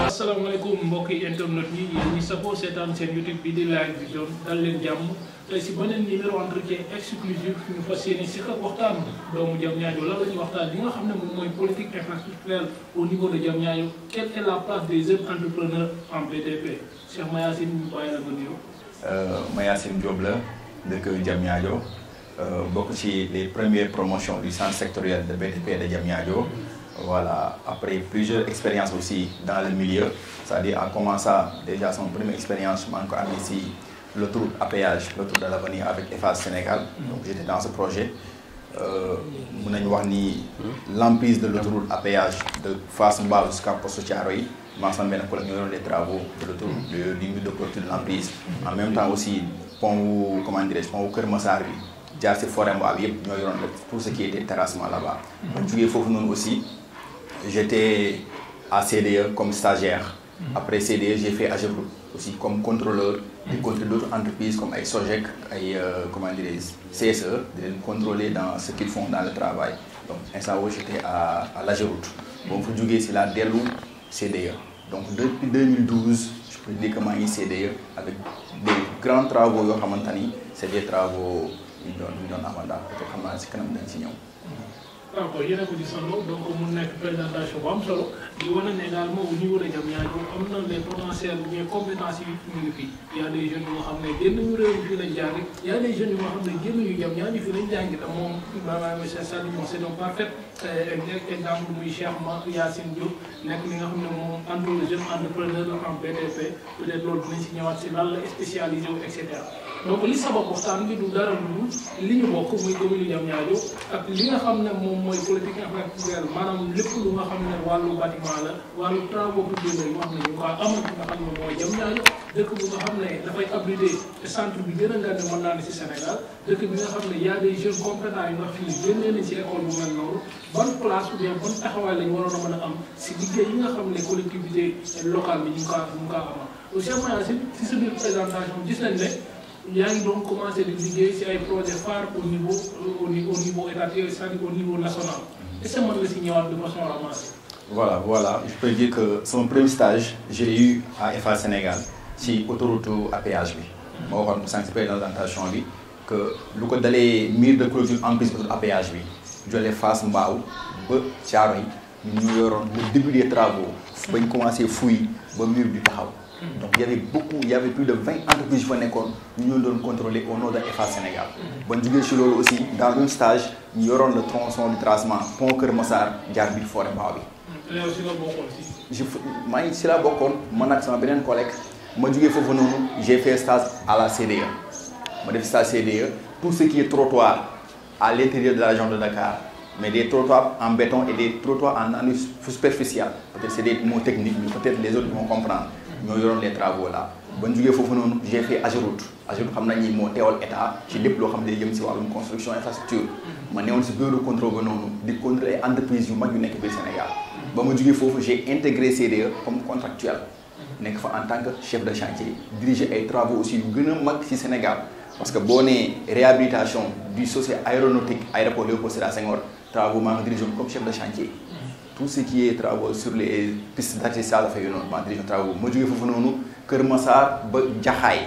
asalaamaaleykum mbokki internet yi yéen ñi safoo seetaan seen YouTube bi di Live Vision dal leen jàmm tey si beneen numéro entretien exclusif ñu fas yéene si ak waxtaan doomu Diamniadio la ñuy waxtaan li nga xam ne moom mooy politique infrastructurelle au niveau de Diamniadio. Quelle est la place des jeunes entrepreneurs en BTP? Cheikh Mayacine ñu bàyyi la ko nuyu. Mayacine Diop la dëkk Diamniadio bokk ci les premières promotions du centre sectoriel de BTP de Diamniadio. Voilà, après plusieurs expériences aussi dans le milieu, c'est-à-dire en commençant déjà son première expérience, je m'en ici l'autoroute à péage, l'autoroute de l'avenir avec Eiffage Sénégal. Donc j'étais dans ce projet. L'emprise de l'autoroute à péage de Fass Mbao jusqu'à Poste Thiaroye, ensemble avec les travaux de l'autoroute du mur de clôture de l'emprise. En même temps aussi, pont Keur Massar, jaar ci forêt Mbao yépp ñoo yoroon tout ce qui était terrassement là-bas. Donc jógee foofu noonu aussi j'étais à CDE comme stagiaire. Après CDE, j'ai fait AGEROUTE aussi comme contrôleur. J'ai contrôlé d'autres entreprises comme SOGEC, CSE, de les contrôler dans ce qu'ils font dans le travail. Donc, instant où j'étais à l'AGEROUTE. Bon, pour juger, c'est la DELU CDE. Donc, depuis 2012, je peux dire que j'ai CDE avec des grands travaux. C'est des travaux qui donnent un mandat. C'est quand même un signal. D'accord, yéen a ko gisandoo donc mu nekk présentation bu am solo di wane ne également au niveau de Diamniadio am na les potentiels ou bien compétences yi ñu ngi fii. Y a des jeunes yu nga xam ne génn ñu réew fii lañ jàng y a des jeunes yu nga xam ne génn yu Diamniadio fii lañ jàng te moom maanaam monsieur Sall moom c'est un parfait exemple muy Cheikh Mayacine Diop nekk li nga xam ne moom jeune entrepreneur en BTP peut-être loolu dinañ si ñëwaat si lan la spécialisé wu et cetera. Donc li sabab waxtaan bi du dara lu li ñu bokk muy commune Diamniadio ak li nga xam ne moom mooy politique infrastructurelle maanaam lépp lu nga xam ne wàllu bâtiment la wàllu travaux publics yi wax ne ñu ko amal nga xam ne mooy Diamniadio dëkk bu nga xam ne dafay abriter centre bi gën a ngand mën naa ne si Sénégal dëkk bi nga xam ne y a des jeunes compétents yu nga xam ne génnee nañ si école bu mel noonu ban place ou bien ban taxawaay lañ waroon a mën a am si liggéey yi nga xam ne collectivité locale bi ñu ko amal aussi Mayacine si sa biir présentation gis nañ ne yaa ngi donc commencé di liggéey ci ay projet phare au niveau étatique c'est-à-dire au niveau national. Est-ce que mën nga si ñëwaat de façon ramassée? Voilà, je peux dire que son premier stage j'ai eu à Eiffage Sénégal ci autoroute à péage bi. ma waxoon sànq ci présentation bi que lu ko dalee mur de clôture en plus autoroute à péage bi jolee Fass Mbao ba Thiaroye ñu yoroon le début des travaux bañ commencé fouille ba mur bi taxaw. Donc il y avait plus de 20 entreprises qui nous contrôler au nom de Eiffage Sénégal. Bon, aussi, dans un stage, nous aurons le tronçon du tracement pont Keur Massar, Diarbil Forêt Mbao. Je suis là, mon collègue, j'ai fait un stage à la CDE. Je fait CDE, tout ce qui est trottoir à l'intérieur de la région de Dakar, mais des trottoirs en béton et des trottoirs en anus superficiel. Peut-être c'est des mots techniques, mais peut-être les autres vont comprendre. Nous avons les travaux là. Bon, j'ai fait AGEROUTE. AGEROUTE, je sais que l'État, j'ai des de construction infrastructure. Je suis un bureau de contrôle de contrôler les entreprises du Sénégal. Bon, j'ai intégré CDE comme contractuel. En tant que chef de chantier, diriger les travaux aussi au Sénégal. Parce que bonne réhabilitation du social aéronautique, aéroport Léopold Sédar Senghor, travaux dirigés comme chef de chantier. Tout ce qui est travaux sur les pistes d'atterrissage fait une autre dirige travaux. Moi je fais Keur Massar ba Jaxaay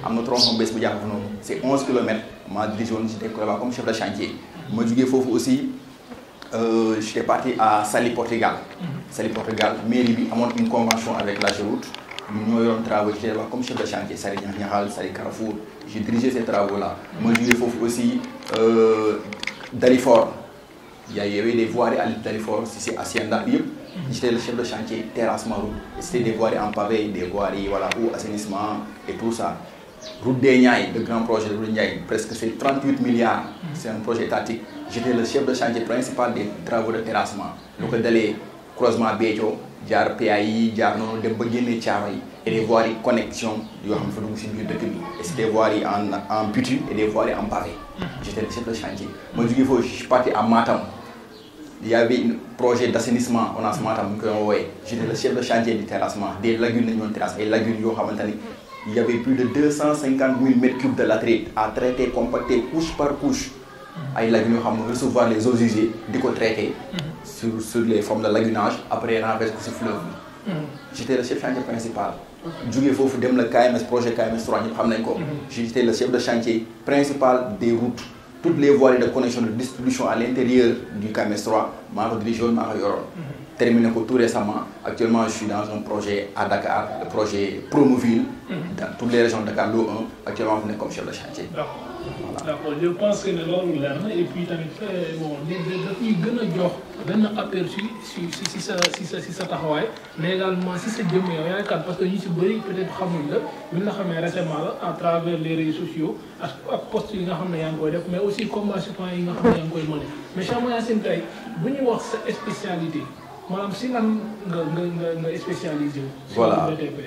am na tronçon bés bu jàpp noonu c'est 11 km ma dirige woon j'étais là comme chef de chantier. Ma jógee foofu aussi j'étais parti à Saly Portugal. Saly Portugal mairie bi amoon une convention avec l'AGEROUTE. Nous avons travaillé comme chef de chantier Saly Niakhal, Saly Carrefour. J'ai dirigé ces travaux là. Ma jógee foofu aussi Dalifort. Il y avait des voiries à Dalifort, c'est Hacienda. J'étais le chef de chantier terrassement route. C'était des voiries en pavé, des voiries eau, assainissement et tout ça. Route des Niayes, le grand projet de Route des Niayes, presque c'est 38 milliards. C'est un projet étatique. J'étais le chef de chantier principal des travaux de terrassement. Donc d'aller croisement Bédio, Diar PAI, Diar non, de Bagéné Thiaroye et des voiries connexion du et c'était des voiries en butu et des voiries en pavé. J'étais le chef de chantier. Moi je suis parti à Matam. Il y avait un projet d'assainissement on a ce matin j'étais le chef de chantier du terrassement des lagunes et lagunes il y avait plus de 250 000 m3 de latérite à traiter compacter couche par couche ay lagunes yoo xam ne recevoir les eaux usées di ko traiter sur les formes de lagunage après renverser ko si fleuve bi. J'étais le chef chantier principal. jógee foofu dem le KMS projet KMS 3 ñëpp xam nañ ko. J'étais le chef de chantier principal des routes. Toutes les voies de connexion de distribution à l'intérieur du KMS 3 maa ko dirigé woon maa ko yoroon. Terminé ko tout récemment. Actuellement je suis dans un projet à Dakar, le projet Promoville. Dans toutes les régions de Dakar l'eau 1 actuellement je suis comme chef de chantier. D'accord, je pense que loolu leer na et puis tamit bon daf ñuy gën a jox benn aperçu si sa taxawaay mais également si sa jëmm yow yaay kan parce que ñu si bëri peut-être xamuñ la bu ñu la xamee récemment la à travers les réseaux sociaux ak posts yi nga xam ne yaa ngi koy def mais aussi combat citoyen yi nga xam ne yaa ngi koy mëne mais Cheikh Mayacine tey bu ñuy wax sa spécialité maanaam si lan nga spécialisé wu. Voilà. BTP.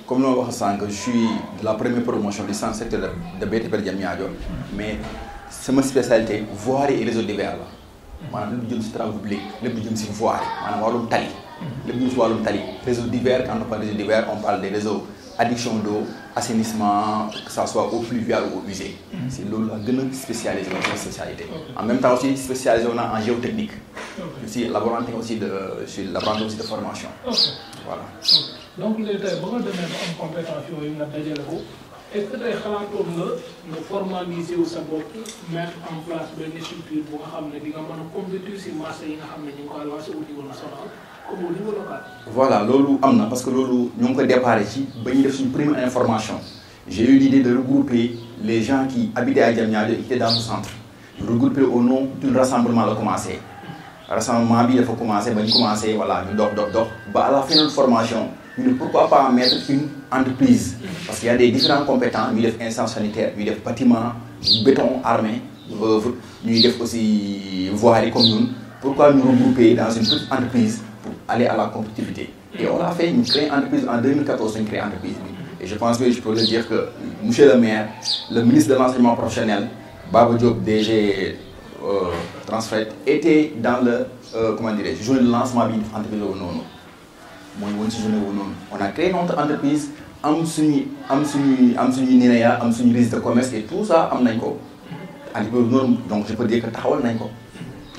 Comme nous l'avons dit, je suis de la première promotion du centre secteur de BTP de Diamniadio, mais c'est ma spécialité, voirie et réseaux divers. Je suis travaux publics, je suis voirie, je suis tali. Réseaux divers, quand on parle de réseaux divers, on parle des réseaux adduction d'eau, assainissement, que ce soit eau pluviale ou eau usée. C'est là que spécialisé dans cette spécialité. En même temps aussi spécialisé en géotechnique. Je suis laborantin aussi de formation. Voilà. Donc les tey ba nga demee ba am compétence yooyu nga dajale ko est-ce que tey xalaatoon nga formaliser wu sa bopp mettre en place benn structure bu nga xam ne di nga mën a compétir si marché yi nga xam ne ñu ngi koy lancé au niveau national comme au niveau local. Voilà loolu am na parce que loolu ñoo ngi koy déparé ci ba ñu def suñu première information j'ai eu l'idée de regrouper les gens qui habitaient à Diamniadio et qui étaient dans ce centre regrouper au nom d'un rassemblement la commencé rassemblement bi dafa commencé ba ñu commencé voilà ñu dox ba à la fin de notre formation. Pourquoi pas mettre une entreprise parce qu'il y a des différents compétents ñu def instance sanitaire ñu def bâtiment béton armé œuvre ñuy def aussi voirie comme ñun pourquoi nous regrouper dans une petite entreprise pour aller à la compétitivité et on l'a fait ñu créé entreprise en 2014 ñu créé entreprise bi et je pense que je peux le dire que monsieur le maire le ministre de l'enseignement professionnel Baba Diop DG Transfert était dans le comment dirais-je journée de lancement bi entreprise boobu noonu on a créé notre entreprise am suñu NINEA am suñu registre de commerce et tout ça am nañ ko donc je peux dire que taxawal nañ ko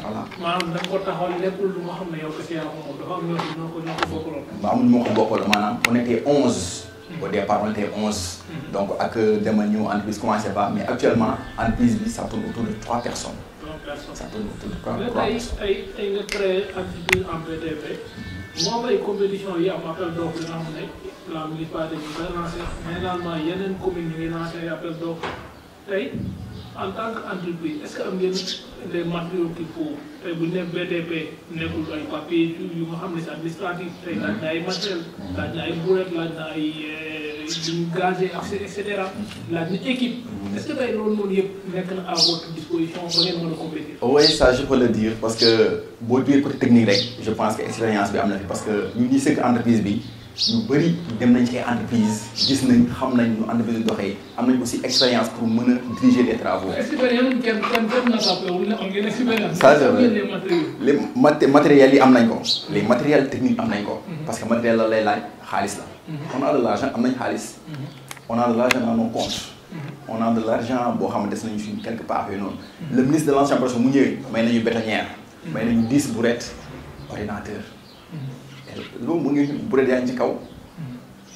voilà. maanaam da nga ko taxawal lépp lu nga xam ne yow kese yaa ko dafa am ñoo ko bokkaloon. ba amul moo ko bokkaloon maanaam on était 11. Au départ on était 11. donc ak dama ñëw entreprise commencé ba mais actuellement entreprise bi ça tourne autour de 3 personnes. 3 personnes ça tourne autour de 3 personnes. tey nga créé entreprise en BTP. moo bay compétition yi am appel d'offre yi nga xam ne la municipalité ñu koy lancé mais également yeneen communes yi ngi lancé appel d'offre tey en tant que entreprise est-ce que am ngeen les matériaux qu'il faut tey bu ñu nee BTP nekkul ay papier yu nga xam ne c'est administratif tey laaj na ay matériel laaj na ay brouette laaj na ay gazé et cetera laaj na équipe est-ce que tey loolu noonu yëpp nekk na à votre disposition ba ngeen mën a compétir. Oui ça je peux le dire parce que boo duggee côté technique rek je pense que expérience bi am na fi parce que ñu ngi sëkk entreprise bi ñu bëri dem nañ ci ay entreprise gis nañ xam nañ ñu entreprise bi doxee am nañ aussi expérience pour mën a diriger des travaux. expérience kenn na sàppewul ne am ngeen expérience. ça c'est vrai les matériels yi am nañ ko. les matériels techniques am nañ ko. parce que matériel la lay laaj xaalis la. on a de l'argent am nañ xaalis. on a de l'argent dans nos comptes. on a de l'argent boo xam ne des nañu fi quelque part yooyu noonu. le ministre de l'enseignement professionnel mu ñëwee may nañu bétonnière. may nañu 10 brouettes ordinateur. loolu mu ngi brouette yaa ngi ci kaw.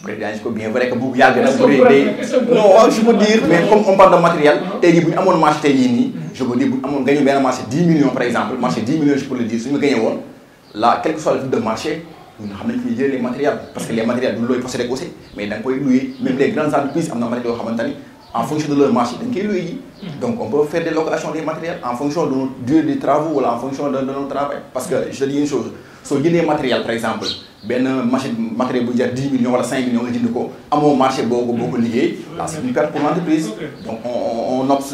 brouette yaa ngi ci kaw bien vrai que bu yàgg na. non je peux dire mais comme on parle de matériel. tey jii bu ñu amoon marché tey jii nii. je peux dire bu ñu amoon gagné benn marché 10 millions par exemple marché 10 millions je peux le dire suñu gagné woon là quel que soit le type de marché ñun xam nañ fi ñuy jëlee les matériels parce que les matériels du looy posséder aussi mais da nga koy louer même les grandes entreprises am na matériels yoo xamante ni en fonction de leur marché dañ koy louer yi. donc on peut faire des locations des matériels en fonction de notre durée de travaux wala en fonction de notre travail parce que je te dis une chose soo jëndee matériel par exemple benn matériel bu jar 10 millions wala 5 millions nga jënd ko amoo marché boo ko liggéey là c'est une perte pour l'entreprise donc on opte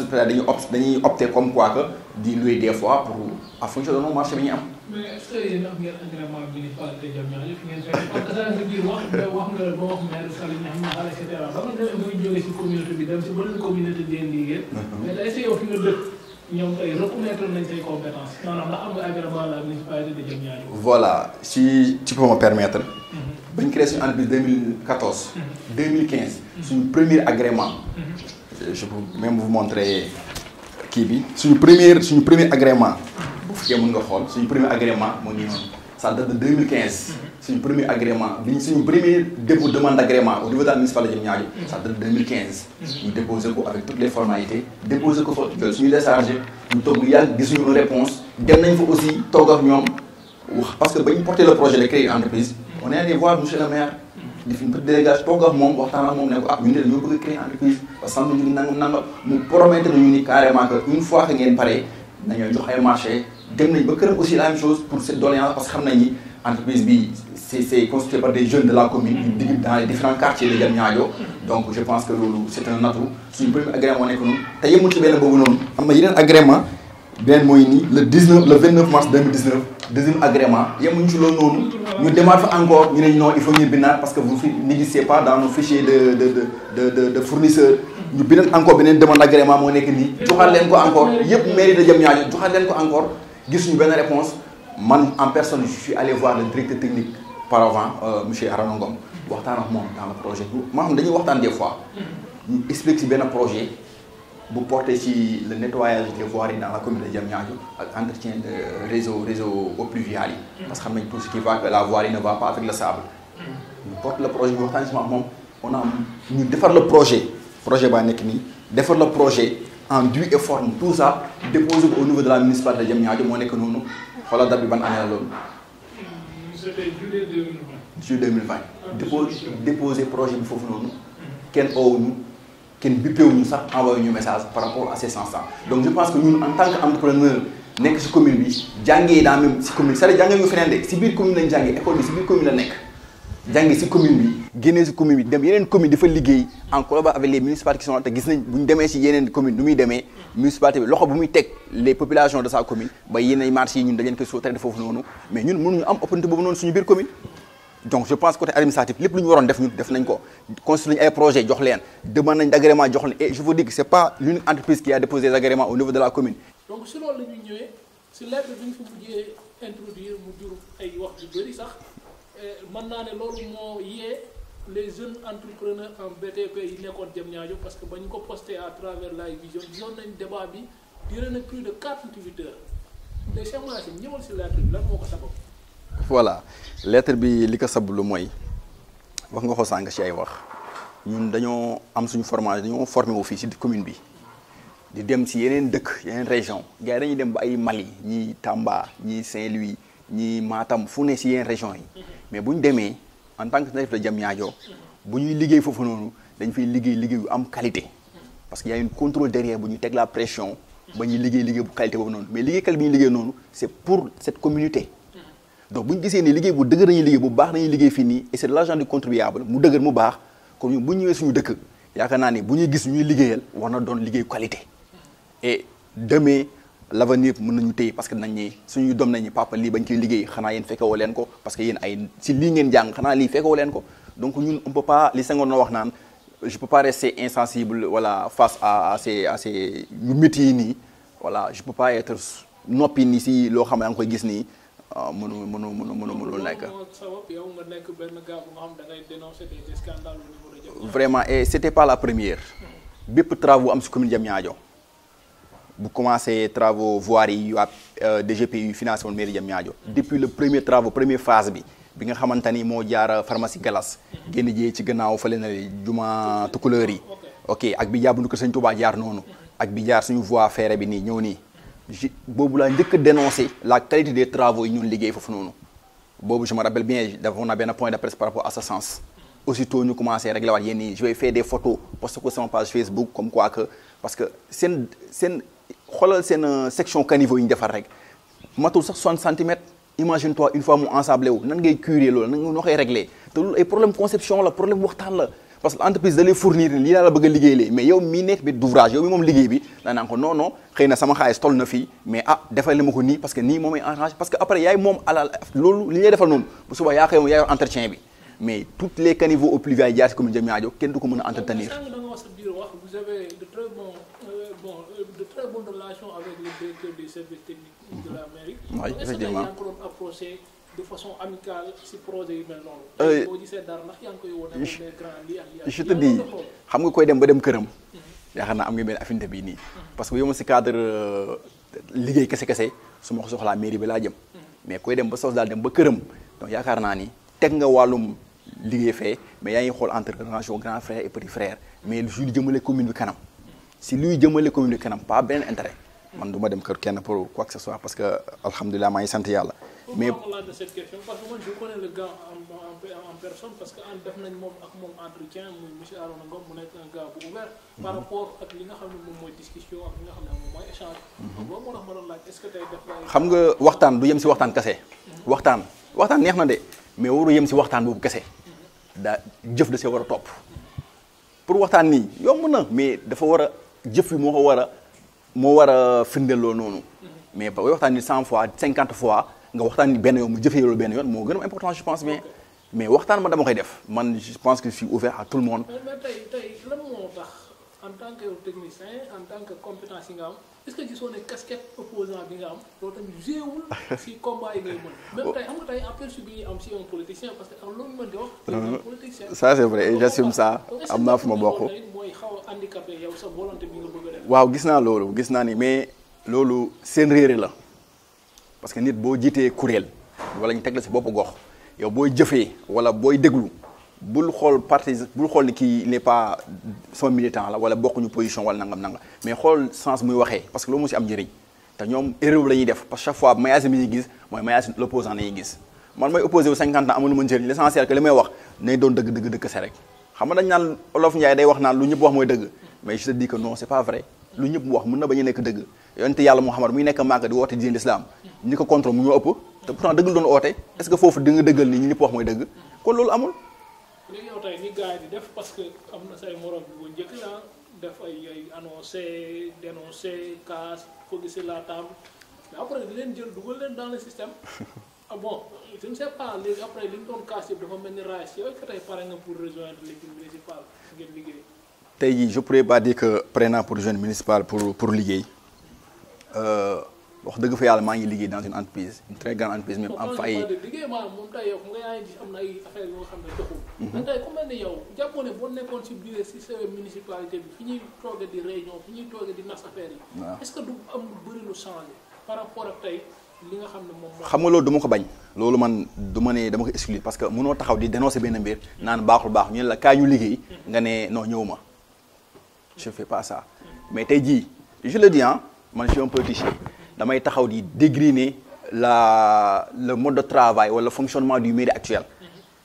dañuy opter comme quoi que di louer des fois pour en fonction de nos marchés bi ñu am. mais est-ce que yéen am ngeen agrément municipalité Diamniadio fi ngeen fekk parce que da nga biir wax nga ba wax maire Saly Niang Niakhar et cetera ba nga demee muy jógee si communauté bi dem si beneen communauté di liggéey. mais tey si yow fi nga dëkk ñoom tey reconnaître nañ say compétences maanaam ndax am nga agrément la municipalité de Diamniadio. voilà si tu peux me permettre. bañ créé suñu entreprise 2014. 2015 suñu premier agrément. je peux même vous montrer kii bi suñu premier agrément bu fekkee mën nga xool suñu premier agrément moo ngi noonu ça date de 2015 suñu premier agrément suñu premier dépôt demande d'agrément au niveau de la municipalité de Diamniadio ça date de 2015 ñu déposé ko avec toutes les formalités déposé ko fa suñu déchargé ñu toog lu yàgg gisuñu une réponse dem nañ fa aussi toog ak ñoom wax parce que ba ñu porté le projet de créer une entreprise on est allé voir monsieur le maire di fi une petite délégation toog ak moom waxtaan ak moom ne ko ah ñu ne dañoo bëgg a créer entreprise parce que am nañu nangam mu promettre nañu ni carrément que une fois que ngeen pare nañoo jox ay marché dem nañ ba këram aussi la même chose pour cette doléance parce que xam nañ ni entreprise bi c'est constitué par des jeunes de la commune yu digg dans les différents quartiers de Diamniadio donc je pense que loolu c'est un atout suñu premier agrément nekk noonu te yemul ci benn boobu noonu am na yeneen agrément beneen mooy nii le 29 mars 2019 deuxième agrément yemuñu ci loolu noonu ñu demaat fa encore ñu ne non il faut ñu bindaat parce que vous n'existez pas dans nos fichiers de fournisseurs ñu bindaat encore beneen demande d'agrément moo nekk nii joxaat leen ko encore yëpp mairie de Diamniadio joxaat leen ko encore gisuñu benn réponse man en personne je suis allé voir le directeur technique par avant monsieur Arona Ngom waxtaan ak moom dans le projet maa xam dañuy waxtaan des fois ñu explique ci benn projet bu porté ci le nettoyage des voiries dans la commune de Diamniadio ak entretien de réseau eaux pluviales yi parce que xam nañ tout ce qui va que la voirie ne va pas avec le sable ñu porte le projet bi waxtaan ci ak moom on a ñu defar le projet baa nekk nii defar le projet en due et forme tout ça déposé ko au niveau de la municipalité de Diamniadio moo nekk noonu xoolal date bi ban année la loolu. C'était juillet 2020. Juillet 2020 déposé projet bi foofu noonu kenn oowuñu kenn bippewuñu sax envoyé ñu message par rapport à ces sens-là donc je pense que ñun en tant que entrepreneur nekk ci commune bi jàngee dans même ci commune c'est-à-dire jàngee ñu feneen de ci biir commune lañ jàngee école bi ci biir commune la nekk jàngee ci commune bi génnee ci commune bi dem yeneen commune dafa liggéey en collaboration avec les municipalités qui sont là te gis nañ bu ñu demee ci yeneen commune nu muy demee municipalité bi loxo bu muy teg les populations de sa commune ba yeneen marché yi ñun dañ leen koy sous-traiter foofu noonu mais ñun mënuñu am opportunité boobu noonu suñu biir commune donc je pense côté administratif lépp lu ñu waroon def ñun def nañ ko construire nañ ay projets jox leen demande nañ d'agrément jox leen et je vous dis que c'est pas l'unique entreprise qui a déposé des agréments au niveau de la commune. donc si loolu la ñuy ñëwee si lettre bi ñu fa mujjee introduire mu jur ay wax yu bëri sax mën naa ne loolu moo yee les jeunes entrepreneurs en BTP yi nekkoon Diamniadio parce que ba ñu ko posté à travers Live Vision gisoon nañ débat bi duré na plus de 48 heures les chemins yi ñëwal si lettre bi lan moo ko sabab. voilà lettre bi li ko sablu mooy wax nga ko sànq ci ay wax ñun dañoo am suñu formation dañoo formé wu fii ci commune bi di dem ci yeneen dëkk yeneen région gars yi dañuy dem ba ay Mali ñii Tamba ñii Saint-Louis ñii Matam fu ne ci yeneen région yi mais bu ñu demee en tant que natif de Diamniadio bu ñuy liggéey foofu noonu dañ fay liggéey yu am qualité parce que y a une contrôle derrière bu ñu teg la pression ba ñuy liggéey bu qualité boobu noonu mais liggéeykat bi ñu liggéey noonu c'est pour cette communauté. donc bu ñu gisee ni liggéey bu dëgër nañuy liggéey bu baax nañuy liggéey fii nii et c'est de l'argent du contribuable mu dëgër mu baax kon ñun bu ñu ñëwee suñu dëkk yaakaar naa ni bu ñuy gis ñuy liggéeyal war na doon liggéey qualité et demain l'avenir mën nañu téye parce que nañ ñi suñuy doom nañu papa lii bañ koy liggéey xanaa yéen fekkewoo leen ko parce que yéen ay si lii ngeen jàng xanaa lii fekkewoo leen ko donc ñun on peut pas li Senghor na wax naan je peux pas rester insensible voilà face à ces yu métti yi nii voilà je peux pas être noppi ni si loo xam ne nga koy gis nii mënul nekk. vraiment et c'était pas la première. bépp travaux am si commune Diamniadio bu commencé travaux voiries yi waa DGPU financé woon mairie Diamniadio depuis le premier travaux première phase bi nga xamante ni moo jaar pharmacie Galas génn jee ci gannaaw fële na juma Tukulóor yi ok ak bi jaar bu ko Sëñ Touba jaar noonu ak bi jaar suñu voie ferrée bi nii ñëw nii. boobu laa njëkk a dénoncer la qualité des travaux yi ñun liggéey foofu noonu boobu je me rappelle bien defoon na benn point de presse par rapport à ce sens aussitôt ñu commencé régler waat yéen nii je vais faire des photos poster ko sama page Facebook comme quoi que parce que seen xoolal seen section caniveau yi ñu defar rek matul sax 60 centimètres imagine toi une fois mu ensablé wu nan ngay curer loolu nan nga noo koy régler te loolu ay problème conception la problème waxtaan la parce que l'entreprise da lay fournir ni lii laa la bëgg a liggéey mais yow mii nekk bi d'ouvrage yow mi moom liggéey bi daa naan ko non xëy na sama xaalis toll na fii mais defal li ma ko nii parce que nii moom ay arrangé parce que après yaay moom alal loolu li ñuy defal noonu bu suba yaa xëy moom yaa yor entretien bi mais toutes les caniveaux eaux pluviales yi jaar ci commune Diamniadio kenn du ko mën a entretenir. Vous avez de très bonnes relations avec le directeur des services techniques de la mairie. Oui, effectivement. De façon amicale si projet yu mel noonu. boo gisee dara ndax yaa ngi koy wone je te dis xam nga koy dem ba dem këram yaakaar naa am nga benn affinité bii nii parce que yow ma si cadre liggéey kese su ma ko soxlaa mairie bi laa jëm mais koy dem ba sos daal dem ba këram donc yaakaar naa ni teg nga wàllum liggéey fee mais yaa ngi xool entre relation grand frère et petit frère mais luy jëmale commune bi kanam si luy jëmale commune bi kanam pas benn intérêt man du ma dem kër kenn pour quoi que ce soit parce que alhamdulilah maa ngi sant yàlla. mais pourquoi on de cette question parce que moi je connais le gars en personne parce que def nañ moom ak moom entretien muy monsieur Arona Ngom mu nekk un gars bu ouvert par rapport ak li nga xam ne moom mooy discussion ak li nga xam ne moom mooy échange. donc loolu moo tax ma doon laaj est-ce que tey def na xam nga waxtaan du yem si waxtaan kese. waxtaan neex na de mais waru yem si waxtaan boobu kese daa jëf da see war a topp pour waxtaan nii yomb na mais dafa war a jëf bi moo war a firndeel loolu noonu mais ba waxtaan ni 100 fois 50 fois nga waxtaan ni benn yoon mu jëfee loolu benn yoon moo gën a important je pense bien mais waxtaan man dama koy def man je pense que je suis ouvert à tout le monde. mais tey lan moo tax en tant que technicien en tant que compétence yi nga am est-ce que gisoo ne casquette opposant bi nga am loolu tamit jéewul si combat yi ngay mën même tey xam nga tey aperçu bi ñuy am si un politicien parce que am loolu mën di wax c'est un politicien. ça c'est vrai et j'assume ça am naa fu ma bokk. mooy xaw a handicapé yow sa volonté bi nga bëgg a def. waaw gis naa loolu gis naa ni mais loolu seen réere la parce que nit boo jiitee kuréel wala ñu teg la si bopp gox yow booy jëfee wala booy déglu bul xool parti bul xool ni kii n'est pas sama militant la wala bokkuñu position wala nangam mais xool sens muy waxee parce que loolu moo si am njëriñ te ñoom erreur la ñuy def parce que chaque fois maillage bi ñuy gis mooy maillage l'opposant la ñuy gis man may opposé wu 50 ans amul ma njëriñ l'essentiel que li may wax nay doon dëgg kese rek xam nga dañ naan Olof Njaay day wax naan lu ñëpp wax mooy dëgg mais je te dis que non c'est pas vrai lu ñëpp wax mën na bañ a nekk dëgg yonent yàlla Muhammad muy nekk Màkka di woote diine l'islam ñi ko contre mu ñoo ëpp te pourtant dëgg la doon oote est-ce que foofu di nga dëggal ni ñi ñëpp wax mooy dëgg kon loolu amul. léegi yow tey ni gars yi di def parce que am na say morom bu njëkk la def ay annoncé dénoncé casse fëgg sur la table mais après di leen jël dugal leen dans le système ah bon je ne sais pas léegi après li ñu doon casse yëpp dafa mel ni race yow que tey pare nga pour rejoindre l'équipe municipale ngeen liggéey. tey jii je pourrais pas dire que pare naa pour rejoindre municipal pour liggéey wax dëgg fa yàlla maa ngi liggéey dans une entreprise une très grande entreprise même am fa ay liggéey maanaam moom tey yow nga yaa ngi gis am na ay affaires yoo xam ne doxul mais tey ku mel ni yow jàppoo ne boo nekkoon si biir si sa municipalité bi fi ñuy toogee di réunion fi ñuy toogee di nas affaires yi est-ce que du am lu bëri lu changé par rapport ak tey li nga xam ne moom xam nga loolu dama ko bañ loolu man du ma ne dama ko exclure parce que mënoo taxaw di dénoncer benn mbir naan baaxul baax ñu ne la kaay ñu liggéey nga ne non ñëw ma je fais pas ça mais tey jii je le dis man je suis un politicien damay taxaw di dégriner le mode de travail wala le fonctionnement du mairie actuel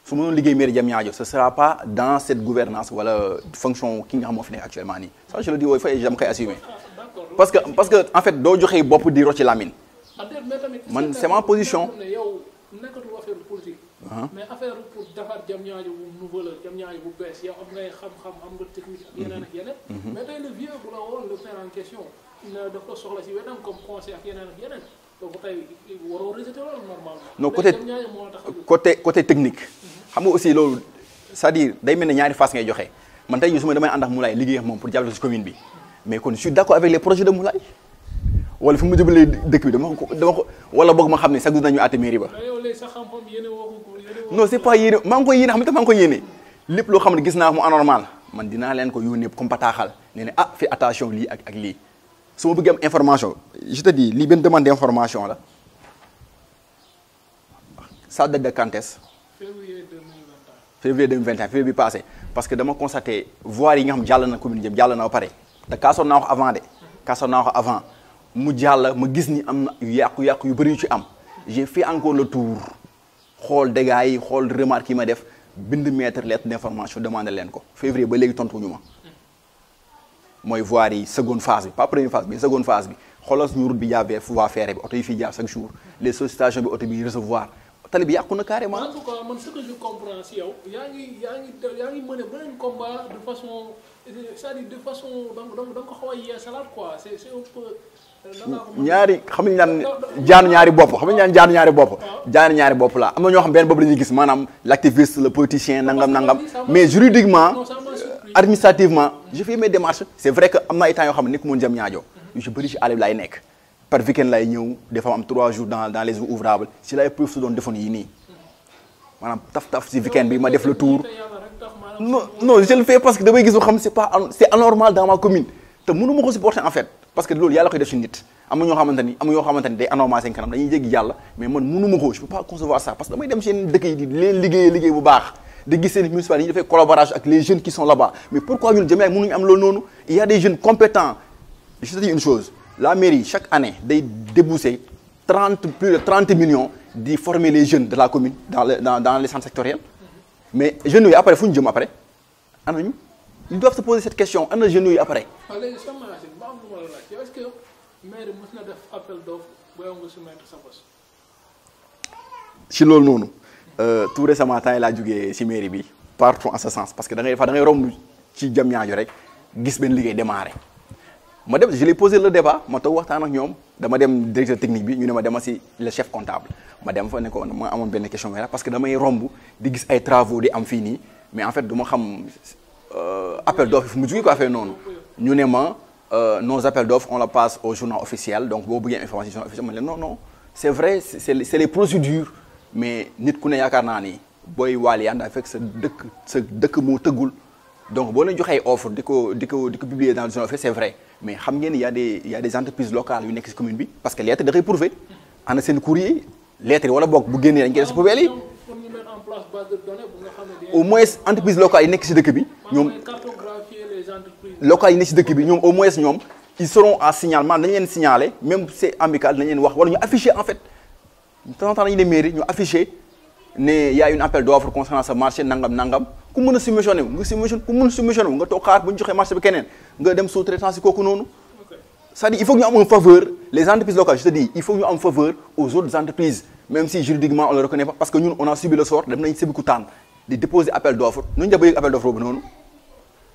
su ma doon liggéey mairie Diamniadio ce sera pas dans cette gouvernance wala fonction ki nga xam moo fi nekk actuellement nii ça je le dis wooyu fay jam koy assumer parce que en fait doo joxee bopp di rocci lamine man c'est ma position yow nekkatul affaire politique mais affaire pour defar Diamniadio bu nouveau la Diamniadio bu bees yow am ngay xam-xam am nga technique ak yeneen ak yeneen mais tey le vieux bu la woon le faire en question daf ko soxla si wetam comme conseil ak yeneen ak yeneen donc tey waroo rejeter loolu normalement non côté technique xam nga aussi loolu c'est-à-dire day mel ne ñaari face ngay joxe man tey jii su ma damay ànd ak Moulay liggéey ak moom pour jàppale si commune bi mais kon je suis d'accord avec les projets de Moulay wala fi mu jëbalee dëkk bi dama ko wala boog ma xam ne sax du nañu àtte mairie ba non c'est pas yéene maa ngi koy yéene xam nga maa ngi koy yéene lépp loo xam ne gis naa mu anormal man dinaa leen ko yónnee comme bataaxal ne ne fi attention lii ak lii su ma bëggee am information je te dis lii benn demande d'information la ça date de quand est-ce février 2021 février bi passé parce que dama constaté voies yi nga xam jàll na commune jëm jàll na ba pare te kaasoon naa ko avant mu jàll ma gis ni am na yàqu-yàqu yu bëri yu ci am j'ai fait encore le tour xool dégâts yi xool remarque yi ma def bind mettre lettre d'information demandé leen ko février ba léegi tontuñu ma mooy voies yi seconde phase bi pas première phase mais seconde phase bi xoolal suñu route bi jaabee voie ferrée bi oto yi fiy jaar chaque jour les sollicitations bi oto bi recevoir tali bi yàqu na carrément. en tout cas man ce que je comprends si yow yaa ngi mën a beneen combat de façon c'est-à-dire de façon donc da nga ko xaw a yeesalaat quoi c'est un peu. ñaari xam nga ñaan jaanu ñaari bopp jaanu ñaari bopp la am na ñoo xam benn bopp la ñuy gis maanaam l'activiste le politicien nangam mais juridiquement administrativement je fais mes démarches c'est vrai que am na ay temps yoo xam ne ni ko mën jëm ñaajo yu ci bëri ci àll bi laay nekk par week-end lay ñëw des fois am 3 jours dans les jours ouvrables si lay preuve su doon defoon yi nii maanaam taf si week-end bi ma def le tour non je le fais parce que damay gis xam c'est anormal dans ma commune te mënu ma ko supporter en fait parce que loolu yàlla koy def ci nit am na ñoo xamante ni day anormal seen kanam dañuy jéggi yàlla mais man mënu ma ko je peux pas concevoir ça parce que damay dem seen dëkk yi di leen liggéey bu baax di gis seen municipalité yi ñu defee collaboration ak les jeunes qui sont là-bas mais pourquoi ñun Diamniadio mënuñu am loolu noonu il y a des jeunes compétents je te dis une chose la mairie chaque année day débourser plus de 30 millions di former les jeunes de la commune dans les centres sectoriels mais jeunes yooyu après fu ñu jëm après ana ñu ils doivent se poser cette question ana jeunes yooyu après. waaw léegi sama machine ba am lu ma la laaj yow est-ce que maire mës na def appel d'offre booy nga soumettre sa bos. ci loolu noonu tout récemment temps yi laa jógee ci mairie bi partout en ce sens parce que da ngay romb ci Diamniadio rek gis benn liggéey démarré ma dem je l'ai posé le débat ma toog waxtaan ak ñoom dama dem directeur technique bi ñu ne ma dema ci le chef comptable ma dem fa ne ko ma amoon benn question mais parce que damay romb di gis ay travaux di am fii nii mais en fait du ma xam appel d'offre fu mu jógee ko affaire noonu ñu ne ma nos appels d'offres on la passe au journal officiel donc boo bëggee information officielle ma leen non c'est vrai c'est les procédures mais nit ku ne yaakaar naa ni booy waaliyaan daa fekk sa dëkk moo tëggul donc boo leen joxee offre di ko publier dans le journal officiel c'est vrai mais xam ngeen il y a des entreprises locales yu nekk ci commune bi parce que lettre da koy prouver ana seen courrier lettre yi wala boog bu génnee dañ koy def ci poubelle yi au moins entreprise locale yi nekk ci dëkk bi ñoom locales yi nekk ci dëkk bi ñoom au moins ñoom ils seront à signalement dañu leen signaler même c'est amical dañu leen wax wala ñu afficher en fait de temps en temps dañuy ne mairie ñu afficher ne y a une appel d'offre concernant ce marché nangam ku mën a subventionné wu nga subventionné ku mën a subventionné wu nga toog xaar bu ñu joxee marché bi keneen nga dem sous-traitance ci kooku noonu c'est-à-dire il faut que ñu am un faveur les entreprises locales je te dis il faut que ñu am faveur aux autres entreprises même si juridiquement on le reconnaît pas parce que ñun on a subi le sort dem nañ Sébikotane di déposer appel d'offre nu ñu def appel d'offre boobu noonu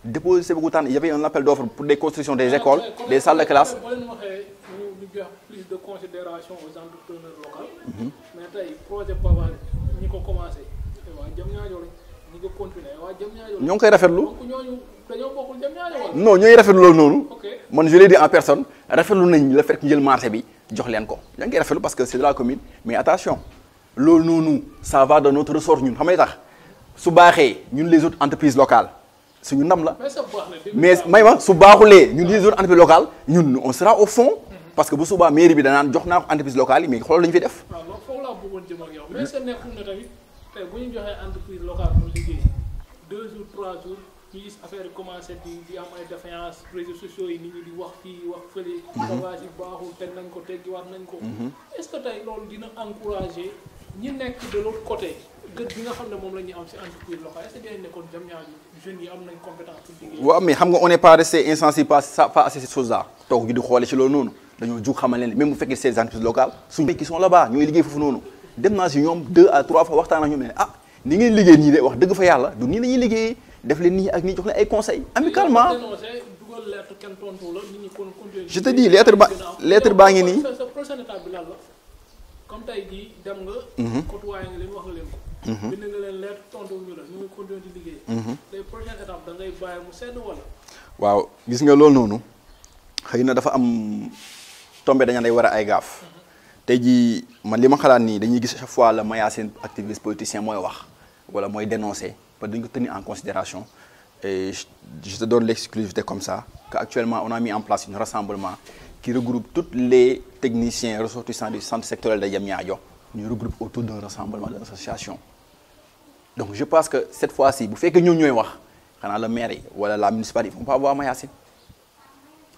déposer Sébikotane il y avait un appel d'offre pour des constructions des écoles des salles de classe. Plus de considération aux entrepreneurs locaux. Mais tey projet Pavane ñi ko commencé waa Diamniadio la ñi ko continuer waa Diamniadio la. ñoo ngi koy rafetlu donc ñooñu dañoo bokkul Diamniadio wala. non ñooy rafetlu loolu noonu. man je l'ai dit en personne rafetlu nañ le fait que ñu jël marché bi jox leen ko. ñoo ngi koy rafetlu parce que c'est de la commune mais attention loolu noonu ça va de notre ressort ñun xam nga tax su baaxee ñun les autres entreprises locales suñu ndam la. mais may ma su baaxulee ñun les autres entreprises locales ñun on sera au fond. parce que bu subaa mairie bi danaan jox naa ko entreprise locale yi mais xoolal lañu fi def. waaw loolu foofu laa bëggoon jëm ak yow mais sa nekkul na tamit tey bu ñu joxee entreprise locale mu liggéey 2 jours 3 jours ñu gis affaire yi commencé di am ay défaillance réseaux sociaux yi nit ñi di wax fii wax fële. bagage yi baaxul teg nañ ko teggiwaat nañ ko. est-ce que tey loolu dina encourager ñi nekk de l'autre côté gët bi nga xam ne moom la ñuy am ci entreprise locale est-ce que dinañ nekkoon Diamniadio jeunes yi am nañ compétence pour liggéey. waaw mais xam nga on n'est pas resté insensible pas à ces choses-là toog ñu di xoole ci loolu noonu. dañoo jug xamal leen même bu fekkee ces entreprises locales suñu qui sont là-bas ñooy liggéey foofu noonu dem naa si ñoom 2 à 3 fois waxtaan ak ñoom ne ni ngeen liggéey nii de wax dëgg fa yàlla du nii la ñuy liggéeyee def leen nii ak nii jox leen ay conseils amicalement. je te dis lettre baa ngi nii. sa prochaine étape bi lan la comme tey jii dem nga. côtoyé nga leen wax nga leen ko. bind nga leen lettre tontu ñu la ñu ngi continuer di liggéey. les prochaines étapes da ngay bàyyi mu sedd wala. waaw gis nga loolu noonu. xëy na dafa am tombé dañu day war a ay gaaf tey jii man li ma xalaat nii dañuy gis chaque fois la Mayacine activiste politicien mooy wax wala mooy dénoncer parce que dañu ko tenir en considération et je te donne l'exclusivité comme ça qu'actuellement on a mis en place un rassemblement qui regroupe tous les techniciens ressortissants du centre sectoriel de Diamniadio ñu regroupe autour d'un rassemblement d'une association donc je pense que cette fois-ci bu fekkee ñoom ñooy wax xanaa le maire yi wala la municipalité ils vont pas voir Mayacine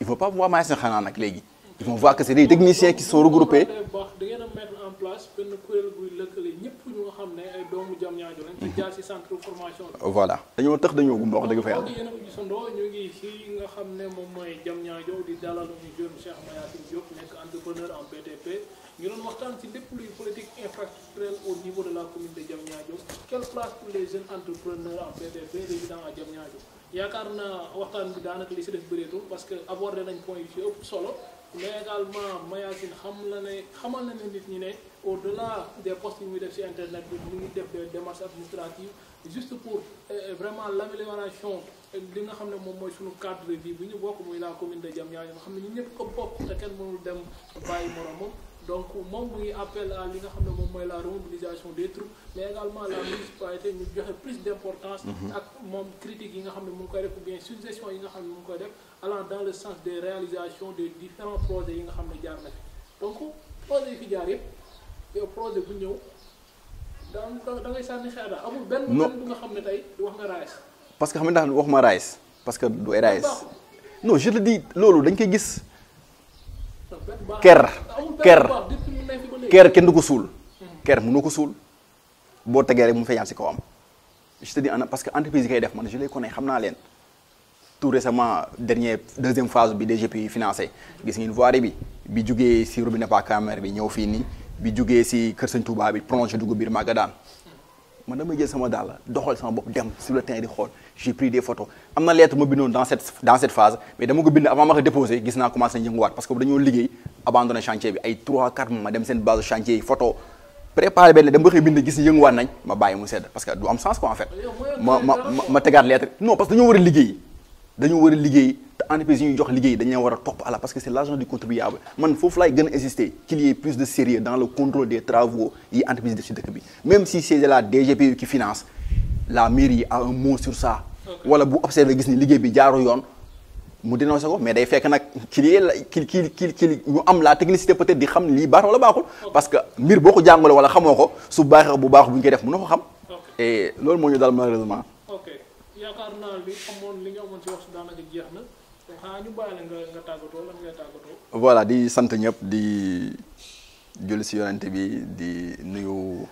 il faut pas voir Mayacine xanaa nag léegi ils vont voir que c'est des techniciens qui sont regroupés. da ngeen a mettre en place benn kuréel buy lëkkale ñëpp ñu nga xam ne ay doomu Diamniadio lañ. ci jaar ci centre formation bi. voilà dañoo tax dañoo gumba wax dëgg fa yàlla. yéen a ko gisandoo ñu ngi fii nga xam ne moom mooy Diamniadio di dalal ñu jeune Cheikh Mayacine Diop nekk entrepreneur en BTP ñu doon waxtaan ci lépp luy politique infrastructurelle au niveau de la commune de Diamniadio quelle place pour les jeunes entrepreneurs en BTP résidant à Diamniadio. yaakaar naa waxtaan bi daanaka li si def bëreetul parce que abordé nañ point yu ci ëpp solo mais également Mayacine xamal na ne nit ñi ne au delà des postes yi muy def ci internet bi mu ngi def des démarches administratives juste pour vraiment l'amélioration li nga xam ne moom mooy suñu cadre de vie bi ñu bokk muy la commune de Diamniadio nga xam ne ñu ñëpp ko bokk te kenn mënul dem bàyyi moromam donc moom muy appel à li nga xam ne moom mooy la remobilisation des troupes mais également la municipalité ñu joxe plus d'importance ak moom critiques yi nga xam ne mu ngi koy def ou bien suggestions yi nga xam ne mu ngi koy def allant dans le sens des réalisations des différents projets yi nga xam ne jaar na fi donc projet yi fi jaar yëpp yow projet bu ñëw da ngay sànni xeer daal amul benn bu nga xam ne tey wax nga RAES parce que xam nga wax ma RAES parce que du RAES non je te dis loolu dañ koy gis ker kenn du ko suul ker mënoo ko suul boo tegee rek mu feeñaat si kawam je te dis parce que entreprise yi koy def man je les connais xam naa leen tout récemment deuxième phase bi DGPU financé gis ngeen voirie bi jugee si robinet pas Camère bi ñëw fii nii bi jugee si Kër Sëñ Touba bi prolongé dugg biir Magadane man damay jël sama daal doxal sama bopp dem sur le terrain di xool j'ai pris des photos am na lettre ma bindoon dans cette phase mais dama ko bind avant ma ko déposé gis naa commencé yënguwaat parce que dañoo liggéey abandonné chantier bi ay 3-4 mois ma dem seen base chantier yi photo préparé benn dama koy bind gis ni yënguwaat nañ ma bàyyi mu sedd parce que du am sens quoi en fait ma tegaat lettre non parce que dañoo war a liggéey te entreprise yi ñuy jox liggéey dañu war a topp ala parce que c'est l'argent du contribuable man foofu laay gën a insister qu'il y ait plus de sérieux dans le contrôle des travaux yi entreprise def ci dëkk bi même si c'est la DGPU qui finance la mairie a un mot sur ça wala bu observé gis ni liggéey bi jaaru yoon mu dénoncé ko mais day fekk nag kii ñu am la technicité peut-être di xam lii baax wala baaxul parce que mbir boo ko jàngale wala xamoo ko su baaxee bu baax bu ñu koy def mënoo ko xam et loolu moo ñu dal malheureusement yaakaar naa li amoon li nga amoon ci wax daanaka jeex na xanaa ñu bàyyi la nga tàggatoo lan ngay tàggatoo. voilà di sant ñëpp di julli si yonente bi di nuyu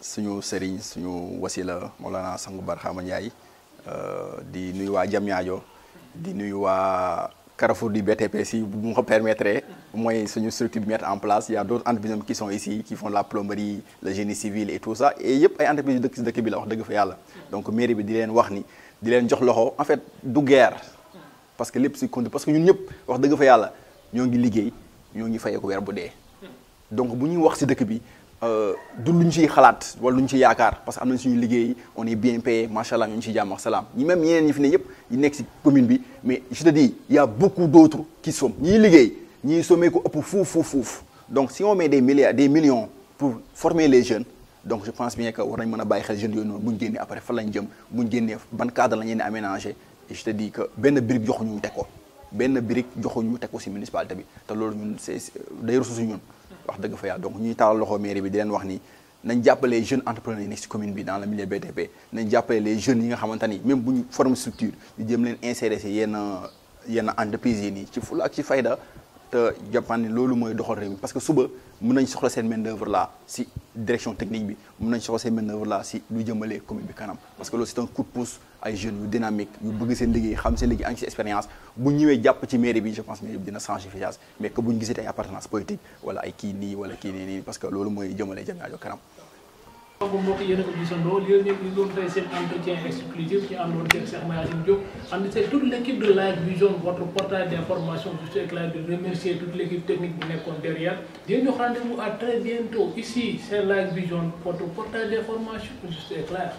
suñu sëriñ suñu wasila Mawlana Sangu Barxaama Ndiaye di nuyu waa Diamniadio di nuyu waa Carrefour du BTP si bu mu ko permettre mooy suñu structure bi mettre en place il y a d'autres entreprises qui sont ici qui font la plomberie le génie civil et tout ça et yëpp ay entreprises yu dëkk si dëkk bi la wax dëgg fa yàlla donc mairie bi di leen wax ni di leen jox loxo en fait du guerre parce que lépp si compte parce que ñun ñëpp wax dëgg fa yàlla ñoo ngi liggéey ñoo ngi fayeeku weer bu dee donc bu ñuy wax si dëkk bi du lu ñu ciy xalaat wala lu ñu ciy yaakaar parce que am nañ suñu liggéey on est bien payé macha allah ñu ngi ciy jàmm ak salaam ñi même ñeneen ñi fi ne yëpp yi nekk si commune bi mais je te dis il y a beaucoup d'autres qui sont ñiy liggéey ñiy sommee ko ëpp fuuf donc si on met des millions pour former les jeunes donc je pense bien que war nañ mën a bàyyi xel jeunes yooyu noonu bu ñu génnee après fan lañ jëm bu ñu génnee ban cadre la ñu leen aménager et je te dis que benn brique joxuñu teg ko si municipalité bi te loolu ñun c'est day ressource ñun wax dëgg fa yàlla donc ñuy taalal loxo mairie bi di leen wax ni nañ jàppale les jeunes entrepreneurs yi nekk ci commune bi dans le milieu BTP nañ jàppale les jeunes yi nga xamante ni même bu ñu forme structure ñu jëm leen insérer ci yenn entreprises yi nii ci fulla ak ci fayda te jàppaan ni loolu mooy doxal réew mi parce que suba mën nañ soxla seen main d'œuvre là ci direction technique bi mën nañ soxla seen main d'œuvre là ci lu jëmale commune bi kanam parce que loolu c'est un coup de pouce ay jeunes yu dynamique yu bëgg seen liggéey xam seen liggéey am ci expérience bu ñëwee jàpp ci mairie bi je pense mairie bi dina changer efficace mais que bu ñu gisee ay appartenance politique wala ay kii nii wala kii nii parce que loolu mooy jëmale Diamniadio kanam. donc mbokk yéen a ko gisandoo lii ñëpp ñu doon tey seen entretien exclusif ñu àndoon ak Cheikh Mayacine Diop ànd c'est toute l'équipe de Live Vision votre portail d'information Juste Éclair de remercier toute l'équipe technique bu nekkoon derrière di ñu rendez-vous à très bientôt ici c'est Live Vision votre portail d'information Juste Éclair.